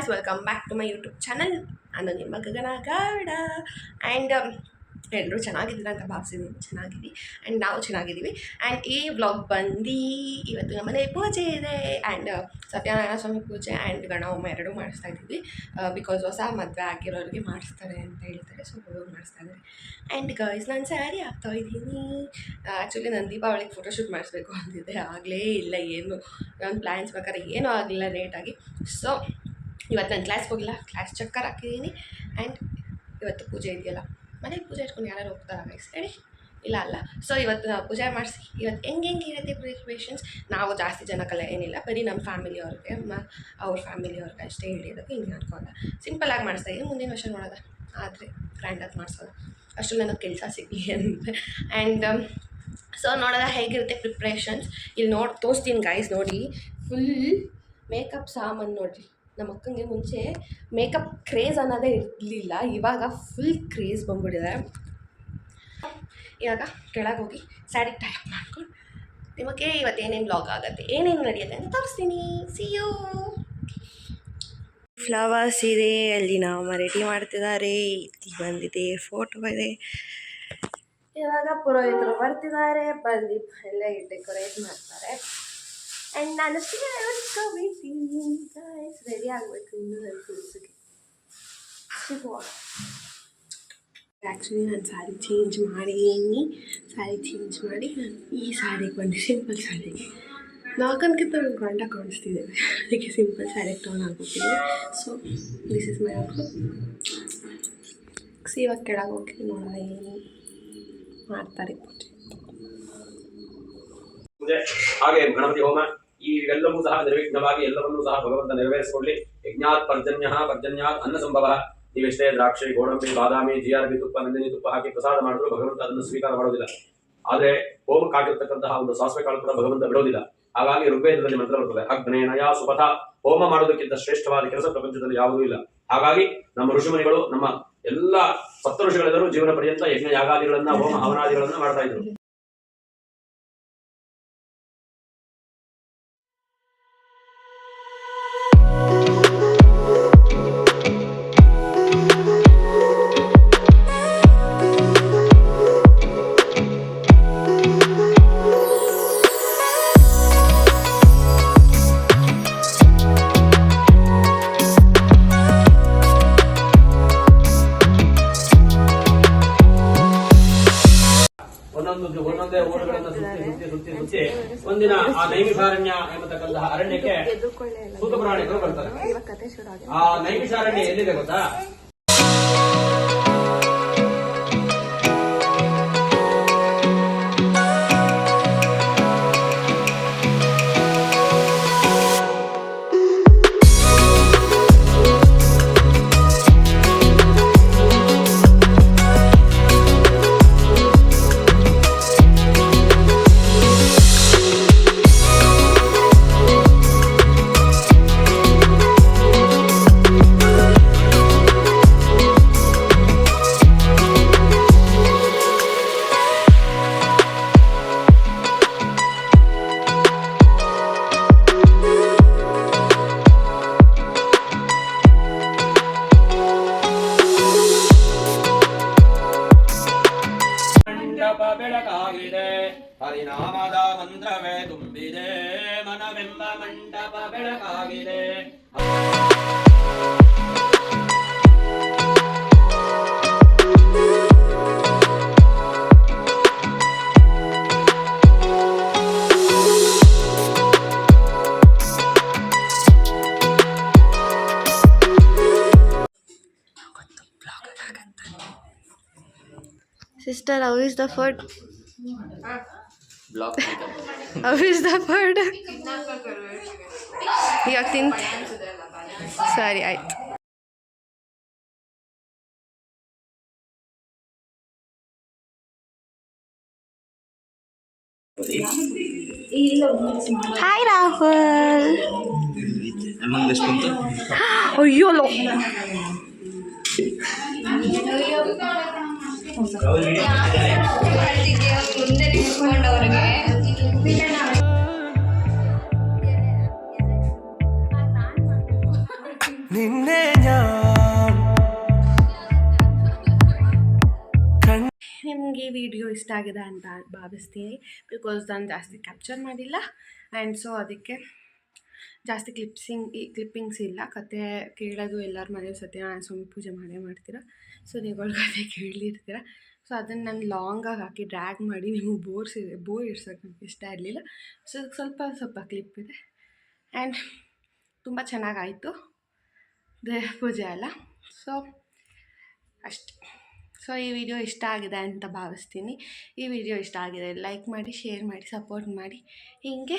guys, welcome back to my YouTube channel. ನಾನು ನಿಮ್ಮ ಗಗನ Gowda. And ಎಲ್ಲರೂ ಚೆನ್ನಾಗಿದ್ದೀರ ಅಂತ ಭಾವಿಸಿದ್ದೀನಿ. ಚೆನ್ನಾಗಿದ್ದೀವಿ ಆ್ಯಂಡ್ ನಾವು ಚೆನ್ನಾಗಿದ್ದೀವಿ. ಆ್ಯಂಡ್ ಈ ವ್ಲಾಗ್ ಬಂದು ಇವತ್ತು ನಮ್ಮನೆ ಪೂಜೆ ಇದೆ. ಆ್ಯಂಡ್ ಸತ್ಯನಾರಾಯಣ ಸ್ವಾಮಿ ಪೂಜೆ ಆ್ಯಂಡ್ ಗಣ ಹೋಮ ಎರಡೂ ಮಾಡಿಸ್ತಾ ಇದ್ದೀವಿ. ಬಿಕಾಸ್ ಹೊಸ ಮದುವೆ ಆಗಿರೋರಿಗೆ ಮಾಡಿಸ್ತಾರೆ ಅಂತ ಹೇಳ್ತಾರೆ, ಸೊ ಹೋಗಿ ಮಾಡಿಸ್ತಾ ಇದ್ದಾರೆ. ಆ್ಯಂಡ್ ಗೈಸ್, ನಾನು ಸ್ಯಾರಿ ಹಾಕ್ತಾ ಇದ್ದೀನಿ. ಆ್ಯಕ್ಚುಲಿ ನಾನು ದೀಪಾವಳಿಗೆ ಫೋಟೋಶೂಟ್ ಮಾಡಿಸ್ಬೇಕು ಅಂತಿದ್ದೆ, ಆಗಲೇ ಇಲ್ಲ. ಏನು ನನ್ನ ಪ್ಲ್ಯಾನ್ಸ್ ಪ್ರಕಾರ ಏನೂ ಆಗಲಿಲ್ಲ ಲೇಟಾಗಿ. ಸೊ ಇವತ್ತು ನಾನು ಕ್ಲಾಸ್ಗೆ ಹೋಗಿಲ್ಲ, ಕ್ಲಾಸ್ ಚಕ್ಕರ್ ಹಾಕಿದ್ದೀನಿ. ಆ್ಯಂಡ್ ಇವತ್ತು ಪೂಜೆ ಇದೆಯಲ್ಲ, ಮನೆಗೆ ಪೂಜೆ ಇಟ್ಕೊಂಡು ಯಾರು ಹೋಗ್ತಾರ ಗೈಸ್, ಹೇಳಿ? ಇಲ್ಲ ಅಲ್ಲ. ಸೊ ಇವತ್ತು ನಾವು ಪೂಜೆ ಮಾಡಿಸಿ ಇವತ್ತು ಹೆಂಗೆ ಇರುತ್ತೆ ಪ್ರಿಪ್ರೇಷನ್ಸ್. ನಾವು ಜಾಸ್ತಿ ಜನಕ್ಕೆಲ್ಲ ಏನಿಲ್ಲ, ಬರೀ ನಮ್ಮ ಫ್ಯಾಮಿಲಿಯವ್ರಿಗೆ ಅವ್ರ ಫ್ಯಾಮಿಲಿಯವ್ರಿಗೆ ಅಷ್ಟೇ ಹೇಳಿರೋದು. ಹಿಂಗೆ ಅನ್ಕೋಲ್ಲ, ಸಿಂಪಲಾಗಿ ಮಾಡಿಸ್ತಾ ಇದ್ದೀನಿ. ಮುಂದಿನ ವರ್ಷ ನೋಡೋದ ಆದರೆ ಗ್ರ್ಯಾಂಡಾಗಿ ಮಾಡಿಸೋದು, ಅಷ್ಟು ನನಗೆ ಕೆಲಸ ಸಿಗಲಿ ಅಂತ. ಆ್ಯಂಡ್ ಸೊ ನೋಡೋದ ಹೇಗಿರುತ್ತೆ ಪ್ರಿಪ್ರೇಷನ್ಸ್ ಇಲ್ಲಿ ತೋರಿಸ್ತೀನಿ ಗೈಸ್. ನೋಡಿ, ಫುಲ್ ಮೇಕಪ್ ಸಾಮಾನು ನೋಡಿರಿ. ನಮ್ಮ ಅಕ್ಕಂಗೆ ಮುಂಚೆ ಮೇಕಪ್ ಕ್ರೇಜ್ ಅನ್ನೋದೇ ಇರಲಿಲ್ಲ, ಇವಾಗ ಫುಲ್ ಕ್ರೇಜ್ ಬಂದ್ಬಿಟ್ಟಿದೆ. ಇವಾಗ ಕೆಳಗೆ ಹೋಗಿ ಸ್ಯಾರಿ ಟೈಪ್ ಮಾಡ್ಕೊಂಡು ನಿಮಗೆ ಇವತ್ತು ಏನೇನು ಬ್ಲಾಗ್ ಆಗುತ್ತೆ, ಏನೇನು ನಡೆಯುತ್ತೆ ಅಂತ ತೋರಿಸ್ತೀನಿ. C you. ಫ್ಲವರ್ಸ್ ಇದೆ, ಅಲ್ಲಿ ನಾವು ರೆಡಿ ಮಾಡ್ತಿದ್ದಾರೆ. ಇಲ್ಲಿ ಬಂದಿದೆ, ಫೋಟೋ ಇದೆ. ಇವಾಗ ಪುರೋಹಿತರು ಬರ್ತಿದ್ದಾರೆ, ಬಂದು ಎಲ್ಲ ಡೆಕೋರೇಟ್ ಮಾಡ್ತಾರೆ. ಆ್ಯಂಡ್ ನಾನು ಗೈಸ್ ರೆಡಿ ಆಗಬೇಕು ಇನ್ನು ನನ್ನ ಕೂರ್ಸೋಕ್ಕೆ. ಆ್ಯಕ್ಚುಲಿ ನಾನು ಸ್ಯಾರಿ ಚೇಂಜ್ ಮಾಡಿದ್ದೀನಿ. ಸ್ಯಾರಿ ಚೇಂಜ್ ಮಾಡಿ ನಾನು ಈ ಸ್ಯಾರಿಗೆ ಬಂದು ಸಿಂಪಲ್ ಸ್ಯಾರಿಗೆ ನಾಲ್ಕನ್ಕಿಂತ ಒಂದು ಗಂಟ ಕಾಣಿಸ್ತಿದ್ದೇವೆ, ಅದಕ್ಕೆ ಸಿಂಪಲ್ ಸ್ಯಾರಿಗೆ ಟರ್ನ್ ಆಗ್ಬಿಟ್ಟಿದೆ. So this is my outlook. ಇವಾಗ ಕೆಳಗೆ ಹೋಗಿ ನೋಡೋಣ ಏನು ಮಾಡ್ತಾರೆ ಪೂಜೆ. ಹಾಗೆ ಗಣಪತಿ ಹೋಮ ಈ ಎಲ್ಲವೂ ಸಹ ನಿರ್ವಿಘ್ನವಾಗಿ ಎಲ್ಲವನ್ನೂ ಸಹ ಭಗವಂತ ನೆರವೇರಿಸಿಕೊಳ್ಳಿ. ಯಜ್ಞಾತ್ ಪರ್ಜನ್ಯಾತ್ ಅನ್ನ ಸಂಭವ. ನೀವೆಷ್ಟೇ ದ್ರಾಕ್ಷಿ, ಗೋಡಂಬಿ, ಬಾದಾಮಿ, ಜಿಆರ್ಬಿ ತುಪ್ಪ, ನಂದಿನಿ ತುಪ್ಪ ಹಾಕಿ ಪ್ರಸಾದ ಮಾಡಿದ್ರು ಭಗವಂತ ಅದನ್ನು ಸ್ವೀಕಾರ ಮಾಡೋದಿಲ್ಲ. ಆದರೆ ಹೋಮಕ್ಕಾಗಿರ್ತಕ್ಕಂತಹ ಒಂದು ಸಾಸಿವೆ ಕಾಳು ಕೂಡ ಭಗವಂತ ಬಿಡೋದಿಲ್ಲ. ಹಾಗಾಗಿ ಋಗ್ವೇದದಲ್ಲಿ ಮಂತ್ರ ಬರ್ತದೆ, ಅಗ್ನೇನಯ ಸುಪಥ. ಹೋಮ ಮಾಡೋದಕ್ಕಿಂತ ಶ್ರೇಷ್ಠವಾದ ಕೆಲಸ ಪ್ರಪಂಚದಲ್ಲಿ ಯಾವುದೂ ಇಲ್ಲ. ಹಾಗಾಗಿ ನಮ್ಮ ಋಷಿಮುನಿಗಳು, ನಮ್ಮ ಎಲ್ಲ ಸಪ್ತ ಋಷಿಗಳೆಲ್ಲರೂ ಜೀವನ ಪರ್ಯಂತ ಯಜ್ಞ ಯಾಗಾದಿಗಳನ್ನ, ಹೋಮ ಹವನಾದಿಗಳನ್ನ ಮಾಡ್ತಾ ಇದ್ರು. ಒಂದೊಂದೇ ಊರುಗಳನ್ನ ಸುತ್ತಿ ಒಂದಿನ ಆ ನೈಮಿಷಾರಣ್ಯ ಎಂಬತಕ್ಕಂತಹ ಅರಣ್ಯಕ್ಕೆ ಸೂತ ಪುರಾಣಿಕರು ಬರ್ತಾರೆ. ಆ ನೈಮಿಷಾರಣ್ಯ ಎಲ್ಲಿದೆ ಗೊತ್ತಾ? ಬೆಳಕಾಗಿದೆ, ಹರಿನಾಮದ ಮಂತ್ರವೇ ತುಂಬಿದೆ, ಮನವೆಂಬ ಮಂಟಪ ಬೆಳಕಾಗಿದೆ. Sister, how is the food? Block. How is the food? ಇವಾಗ ತಿಂತ ಸರಿ ಆಯ್ತು. ಹಾಯ್ ರಾಹುಲ್. ಅಯ್ಯೋ ನಿನ್ನ ಇಷ್ಟ ಆಗಿದೆ ಅಂತ ಭಾವಿಸ್ತೀನಿ. ಬಿಕಾಸ್ ನಾನು ಜಾಸ್ತಿ ಕ್ಯಾಪ್ಚರ್ ಮಾಡಿಲ್ಲ ಆ್ಯಂಡ್ ಸೊ ಅದಕ್ಕೆ ಜಾಸ್ತಿ ಕ್ಲಿಪ್ಪಿಂಗ್ಸ್ ಇಲ್ಲ. ಕತೆ ಕೇಳೋದು ಎಲ್ಲರ ಮನೇಲಿ ಸತ್ಯನಾರಾಯಣ ಸ್ವಾಮಿ ಪೂಜೆ ಮಾಡೇ ಮಾಡ್ತೀರ, ಸೊ ನೀವುಗಳು ಕತೆ ಕೇಳಿರ್ತೀರ. ಸೊ ಅದನ್ನು ನಾನು ಲಾಂಗಾಗಿ ಹಾಕಿ ಡ್ರ್ಯಾಗ್ ಮಾಡಿ ನಿಮಗೆ ಬೋರ್ ಇರ್ಸೋಕೆ ನನಗೆ ಇಷ್ಟ ಇರಲಿಲ್ಲ. ಸೊ ಸ್ವಲ್ಪ ಕ್ಲಿಪ್ ಇದೆ ಆ್ಯಂಡ್ ತುಂಬ ಚೆನ್ನಾಗಾಯಿತು ದೇವ್ರ ಪೂಜೆ ಎಲ್ಲ. ಸೊ ಅಷ್ಟೆ. ಸೊ ಈ ವಿಡಿಯೋ ಇಷ್ಟ ಆಗಿದೆ ಅಂತ ಭಾವಿಸ್ತೀನಿ. ಈ ವಿಡಿಯೋ ಇಷ್ಟ ಆಗಿದೆ ಲೈಕ್ ಮಾಡಿ, ಶೇರ್ ಮಾಡಿ, ಸಪೋರ್ಟ್ ಮಾಡಿ. ಹೀಗೆ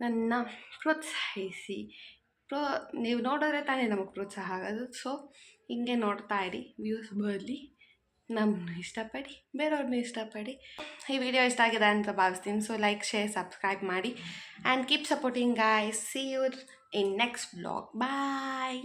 ನನ್ನ ಪ್ರೋತ್ಸಾಹಿಸಿ. ನೀವು ನೋಡಿದ್ರೆ ತಾನೇ ನಮಗೆ ಪ್ರೋತ್ಸಾಹ ಆಗೋದು. ಸೊ ಹಿಂಗೆ ನೋಡ್ತಾ ಇರಿ, ವ್ಯೂಸ್ ಬರಲಿ, ನಮ್ಮನ್ನು ಇಷ್ಟಪಡಿ, ಬೇರೆಯವ್ರನ್ನೂ ಇಷ್ಟಪಡಿ. ಈ ವಿಡಿಯೋ ಇಷ್ಟ ಆಗಿದೆ ಅಂತ ಭಾವಿಸ್ತೀನಿ. ಸೊ ಲೈಕ್, ಶೇರ್, ಸಬ್ಸ್ಕ್ರೈಬ್ ಮಾಡಿ and keep supporting guys. See you in next vlog. Bye.